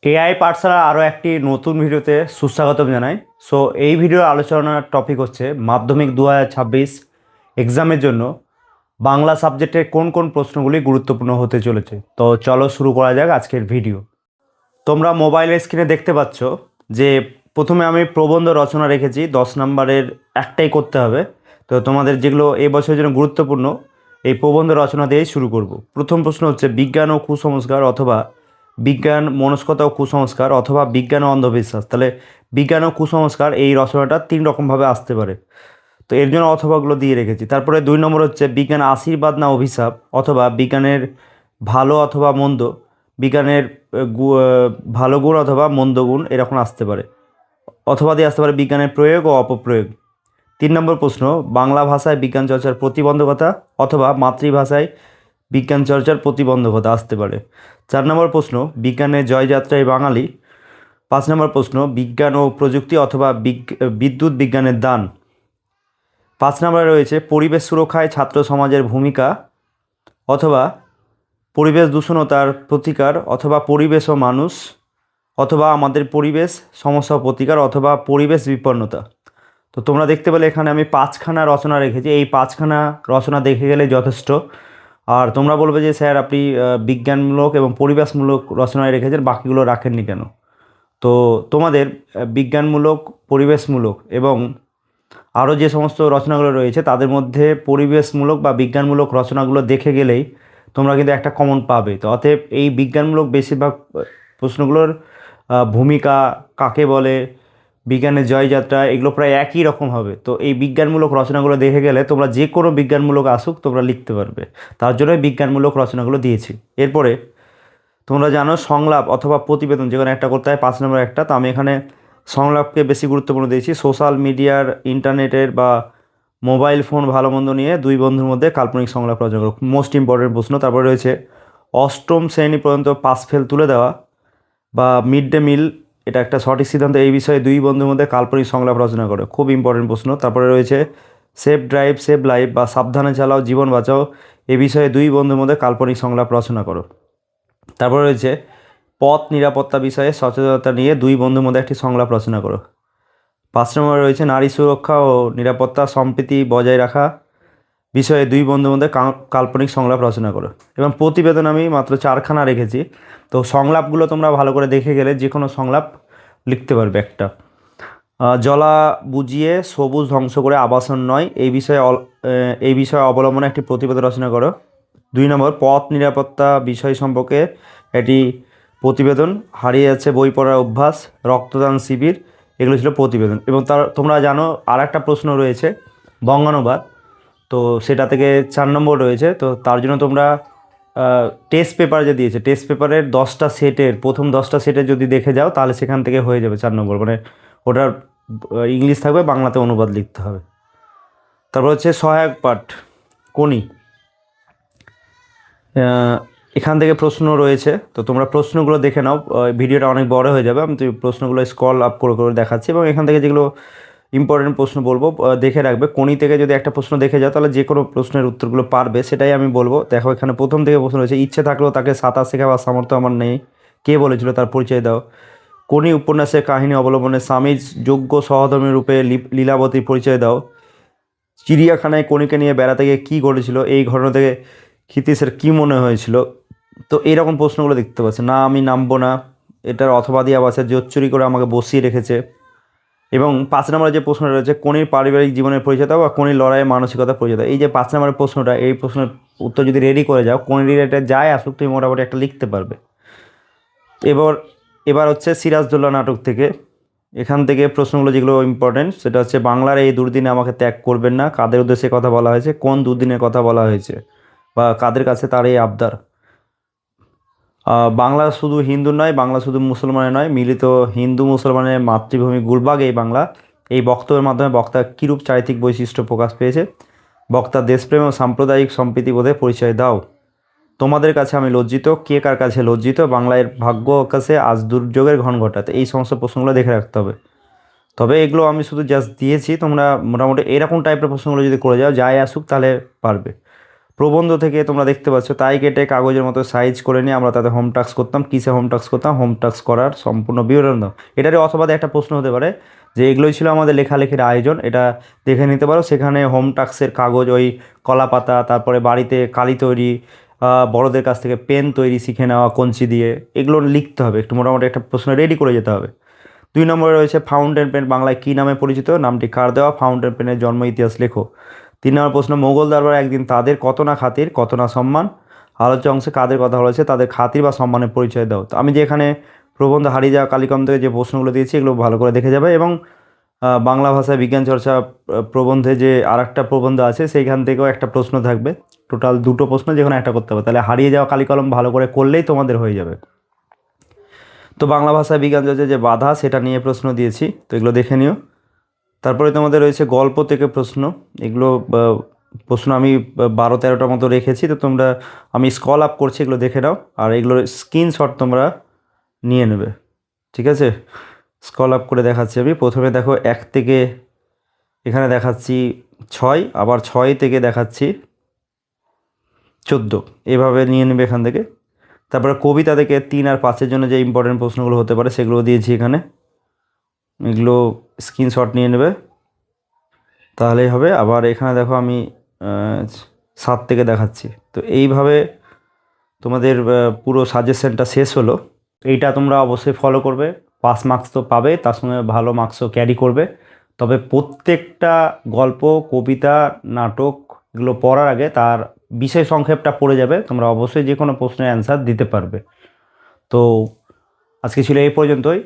AI পাঠশালার আরও একটি নতুন ভিডিওতে সুস্বাগতম জানাই। সো এই ভিডিওর আলোচনার টপিক হচ্ছে মাধ্যমিক 2026 এক্সামের জন্য বাংলা সাবজেক্টের কোন কোন প্রশ্নগুলি গুরুত্বপূর্ণ হতে চলেছে। তো চলো শুরু করা যাক আজকের ভিডিও। তোমরা মোবাইলের স্ক্রিনে দেখতে পাচ্ছ যে প্রথমে আমি প্রবন্ধ রচনা রেখেছি 10 নম্বরের একটাই করতে হবে। তো তোমাদের যেগুলো এই বছরের জন্য গুরুত্বপূর্ণ এই প্রবন্ধ রচনা দিয়েই শুরু করব। প্রথম প্রশ্ন হচ্ছে বিজ্ঞান ও কুসংস্কার অথবা বিজ্ঞান মনস্কতা ও কুসংস্কার অথবা বিজ্ঞান ও অন্ধবিশ্বাস। তাহলে বিজ্ঞান ও কুসংস্কার এই রচনাটা 3 রকমভাবে আসতে পারে, তো এর জন্য অথবাগুলো দিয়ে রেখেছি। তারপরে 2 নম্বর হচ্ছে বিজ্ঞান আশীর্বাদ না অভিশাপ অথবা বিজ্ঞানের ভালো অথবা মন্দ, বিজ্ঞানের ভালো গুণ অথবা মন্দ গুণ এরকম আসতে পারে। অথবা দিয়ে আসতে পারে বিজ্ঞানের প্রয়োগ ও অপপ্রয়োগ। 3 নম্বর প্রশ্ন বাংলা ভাষায় বিজ্ঞান চর্চার প্রতিবন্ধকতা অথবা মাতৃভাষায় বিজ্ঞান চর্চার প্রতিবন্ধকতা আসতে পারে। 4 নম্বর প্রশ্ন বিজ্ঞানের জয়যাত্রায় বাঙালি। 5 নম্বর প্রশ্ন বিজ্ঞান ও প্রযুক্তি অথবা বিদ্যুৎ বিজ্ঞানের দান। 5 নম্বরে রয়েছে পরিবেশ সুরক্ষায় ছাত্র সমাজের ভূমিকা অথবা পরিবেশ দূষণ ও তার প্রতিকার অথবা পরিবেশ ও মানুষ অথবা আমাদের পরিবেশ সমস্যা ও প্রতিকার অথবা পরিবেশ বিপন্নতা। তো তোমরা দেখতে পেলে এখানে আমি 5খানা রচনা রেখেছি, এই 5খানা রচনা দেখে গেলে যথেষ্ট। আর তোমরা বলবে যে স্যার আপনি বিজ্ঞানমূলক এবং পরিবেশমূলক রচনায় রেখেছেন, বাকিগুলো রাখেননি কেন? তো তোমাদের বিজ্ঞানমূলক, পরিবেশমূলক এবং আরও যে সমস্ত রচনাগুলো রয়েছে তাদের মধ্যে পরিবেশমূলক বা বিজ্ঞানমূলক রচনাগুলো দেখে গেলেই তোমরা কিন্তু একটা কমন পাবে। তো অতএব এই বিজ্ঞানমূলক বেশিরভাগ প্রশ্নগুলোর ভূমিকা কাকে বলে, বিজ্ঞানের জয়যাত্রা, এগুলো প্রায় একই রকম হবে। তো এই বিজ্ঞানমূলক রচনাগুলো দেখে গেলে তোমরা যে কোনো বিজ্ঞানমূলক আসুক তোমরা লিখতে পারবে, তার জন্যই বিজ্ঞানমূলক রচনাগুলো দিয়েছি। এরপরে তোমরা জানো সংলাপ অথবা প্রতিবেদন যে কোনো একটা করতে হয়, 5 নম্বর একটা। তো আমি এখানে সংলাপকে বেশি গুরুত্বপূর্ণ দিয়েছি। সোশ্যাল মিডিয়ার, ইন্টারনেটের বা মোবাইল ফোন ভালো মন্দ নিয়ে দুই বন্ধুর মধ্যে কাল্পনিক সংলাপ রচনা করো, মোস্ট ইম্পর্টেন্ট প্রশ্ন। তারপরে রয়েছে অষ্টম শ্রেণী পর্যন্ত পাস ফেল তুলে দেওয়া বা মিড ডে মিল এটা একটা সঠিক সিদ্ধান্ত, এই বিষয়ে দুই বন্ধুর মধ্যে কাল্পনিক সংলাপ রচনা করো, খুব ইম্পর্টেন্ট প্রশ্ন। তারপরে রয়েছে সেফ ড্রাইভ সেভ লাইফ বা সাবধানে চালাও জীবন বাঁচাও, এ বিষয়ে দুই বন্ধুর মধ্যে কাল্পনিক সংলাপ রচনা করো। তারপরে রয়েছে পথ নিরাপত্তা বিষয়ে সচেতনতা নিয়ে দুই বন্ধুর মধ্যে একটি সংলাপ রচনা করো। 5 নম্বরে রয়েছে নারী সুরক্ষা ও নিরাপত্তা সম্প্রীতি বজায় রাখা বিষয়ে দুই বন্ধুর মধ্যে কাল্পনিক সংলাপ রচনা করো। এবং প্রতিবেদন আমি মাত্র 4খানা রেখেছি। তো সংলাপগুলো তোমরা ভালো করে দেখে গেলে যে কোনো সংলাপ লিখতে পারবে একটা। জলা বুঝিয়ে সবুজ ধ্বংস করে আবাসন নয়, এই বিষয়ে অবলম্বনে একটি প্রতিবেদন রচনা করো। 2 নম্বর পথ নিরাপত্তা বিষয় সম্পর্কে একটি প্রতিবেদন, হারিয়ে যাচ্ছে বই পড়ার অভ্যাস, রক্তদান শিবির, এগুলো ছিল প্রতিবেদন। এবং তোমরা জানো আর একটা প্রশ্ন রয়েছে বঙ্গানুবাদ, তো সেটা থেকে 4 নম্বর রয়েছে। তো তার জন্য তোমরা টেস্ট পেপার যে দিয়েছে, টেস্ট পেপারের 10টা সেটের প্রথম 10টা সেটের যদি দেখে যাও তাহলে সেখান থেকে হয়ে যাবে 4 নম্বর, মানে ওটার ইংলিশ থাকবে, বাংলাতে অনুবাদ লিখতে হবে। তারপর হচ্ছে সহায়ক পাঠ কোনি, এখান থেকে প্রশ্ন রয়েছে। তো তোমরা প্রশ্নগুলো দেখে নাও, ভিডিওটা অনেক বড় হয়ে যাবে, আমি প্রশ্নগুলো স্ক্রল আপ করে করে দেখাচ্ছি এবং এখান থেকে যেগুলো ইম্পর্টেন্ট প্রশ্ন বলবো দেখে রাখবে। কোনি থেকে যদি একটা প্রশ্ন দেখে যাও তাহলে যে কোনো প্রশ্নের উত্তরগুলো পারবে, সেটাই আমি বলবো। দেখো এখানে প্রথম থেকে প্রশ্ন রয়েছে ইচ্ছে থাকলেও তাকে সাঁতার শেখাবার সামর্থ্য আমার নেই, কে বলেছিল তার পরিচয় দাও। কোনি উপন্যাসের কাহিনী অবলম্বনে স্বামীর যোগ্য সহধর্মী রূপে লীলাবতীর পরিচয় দাও। চিড়িয়াখানায় কোনিকে নিয়ে বেড়াতে গিয়ে কী ঘটেছিল, এই ঘটনা থেকে ক্ষিতীশের কী মনে হয়েছিল। তো এইরকম প্রশ্নগুলো দেখতে পাচ্ছে না, আমি নামবো না, এটার অথবা দিয়ে আবাসে জোচ্চুরি করে আমাকে বসিয়ে রেখেছে। এবং 5 নম্বরে যে প্রশ্নটা রয়েছে কোনির পারিবারিক জীবনের পরিচয় দাও বা কোনির লড়াইয়ের মানসিকতার পরিচয় দাও। এই যে 5 নম্বরের প্রশ্নটা, এই প্রশ্নের উত্তর যদি রেডি করে যাও কোনি রিলেটেড যাই আসুক তুমি মোটামুটি একটা লিখতে পারবে। এবার হচ্ছে সিরাজদৌল্লা নাটক থেকে, এখান থেকে প্রশ্নগুলো যেগুলো ইম্পর্টেন্ট সেটা হচ্ছে বাংলার এই দুর্দিনে আমাকে ত্যাগ করবেন না, কাদের উদ্দেশ্যে কথা বলা হয়েছে, কোন দুর্দিনের কথা বলা হয়েছে বা কাদের কাছে তার এই আবদার। বাংলা শুধু হিন্দু নয়, বাংলা শুধু মুসলমানের নয়, মিলিত হিন্দু মুসলমানের মাতৃভূমি গুলবাগ এই বাংলা। এই বক্তব্যের মাধ্যমে বক্তা কীরূপ চারিত্রিক বৈশিষ্ট্য প্রকাশ পেয়েছে, বক্তা দেশপ্রেম ও সাম্প্রদায়িক সম্প্রীতিবোধের পরিচয় দাও। তোমাদের কাছে আমি লজ্জিত, কে কার কাছে লজ্জিত, বাংলার ভাগ্য কাছে আজ দুর্যোগের ঘন ঘটাতে, এই সমস্ত প্রশ্নগুলো দেখে রাখতে হবে। তবে এগুলো আমি শুধু জাস্ট দিয়েছি, তোমরা মোটামুটি এরকম টাইপের প্রশ্নগুলো যদি করে যাও যাই আসুক তাহলে পারবে। প্রবন্ধ থেকে তোমরা দেখতে পাচ্ছ, তাই কেটে কাগজের মতো সাইজ করে নিয়ে আমরা তাতে হোম টাস্ক করতাম। কিসে হোম টাস্ক করতাম? হোম টাস্ক করার সম্পূর্ণ বিবরণ দাও। এটারই অথবা একটা প্রশ্ন হতে পারে যে এগুলোই ছিল আমাদের লেখালেখির আয়োজন, এটা দেখে নিতে পারো। সেখানে হোম টাস্কের কাগজ, ওই কলা পাতা, তারপরে বাড়িতে কালি তৈরি, বড়দের কাছ থেকে পেন তৈরি শিখে নেওয়া কঞ্চি দিয়ে, এগুলো লিখতে হবে। একটু মোটামুটি একটা প্রশ্ন রেডি করে যেতে হবে। 2 নম্বরে রয়েছে ফাউন্টেন পেন বাংলায় কী নামে পরিচিত? নামটি কার দেওয়া? ফাউন্টেন পেনের জন্ম ইতিহাস লেখো। 3 নম্বর প্রশ্ন, মোগল দরবারে একদিন তাদের কত না খাতির কত না সম্মান। আলোচ্য অংশে কাদের কথা বলেছে? তাদের খাতির বা সম্মানের পরিচয় দাও। তো আমি যে এখানে প্রবন্ধ হারিয়ে যাওয়া কালিকম থেকে যে প্রশ্নগুলো দিয়েছি এগুলো ভালো করে দেখে যাবে। এবং বাংলা ভাষায় বিজ্ঞান চর্চা প্রবন্ধে যে আরেকটা প্রবন্ধ আছে সেইখান থেকেও একটা প্রশ্ন থাকবে। টোটাল 2টো প্রশ্ন, যেখানে একটা করতে হবে। তাহলে হারিয়ে যাওয়া কালিকলম ভালো করে করলেই তোমাদের হয়ে যাবে। তো বাংলা ভাষায় বিজ্ঞান চর্চার যে বাধা, সেটা নিয়ে প্রশ্ন দিয়েছি, তো এগুলো দেখে নিও। তারপরে তোমাদের রয়েছে গল্প থেকে প্রশ্ন। এগুলো প্রশ্ন আমি 12-13টা মতো রেখেছি, তো তোমরা, আমি স্ক্রল আপ করছি, এগুলো দেখে নাও। আর এগুলোর স্ক্রিনশট তোমরা নিয়ে নেবে, ঠিক আছে? স্ক্রল আপ করে দেখাচ্ছি আমি। প্রথমে দেখো 1 থেকে এখানে দেখাচ্ছি 6, আবার 6 থেকে দেখাচ্ছি 14, এভাবে নিয়ে নেবে এখান থেকে। তারপরে কবিতা থেকে 3 আর 5-এর জন্য যে ইম্পর্টেন্ট প্রশ্নগুলো হতে পারে সেগুলো দিয়েছি এখানে, এগুলো স্ক্রিনশট নিয়ে নেবে, তাহলেই হবে। আবার এখানে দেখো আমি 7 থেকে দেখাচ্ছি। তো এইভাবে তোমাদের পুরো সাজেশনটা শেষ হলো। এইটা তোমরা অবশ্যই ফলো করবে, পাস মার্কস তো পাবে, তার সঙ্গে ভালো মার্কসও ক্যারি করবে। তবে প্রত্যেকটা গল্প, কবিতা, নাটক এগুলো পড়ার আগে তার বিষয় সংক্ষেপটা পড়ে যাবে, তোমরা অবশ্যই যে কোনো প্রশ্নের অ্যান্সার দিতে পারবে। তো আজকে ছিল এই পর্যন্তই।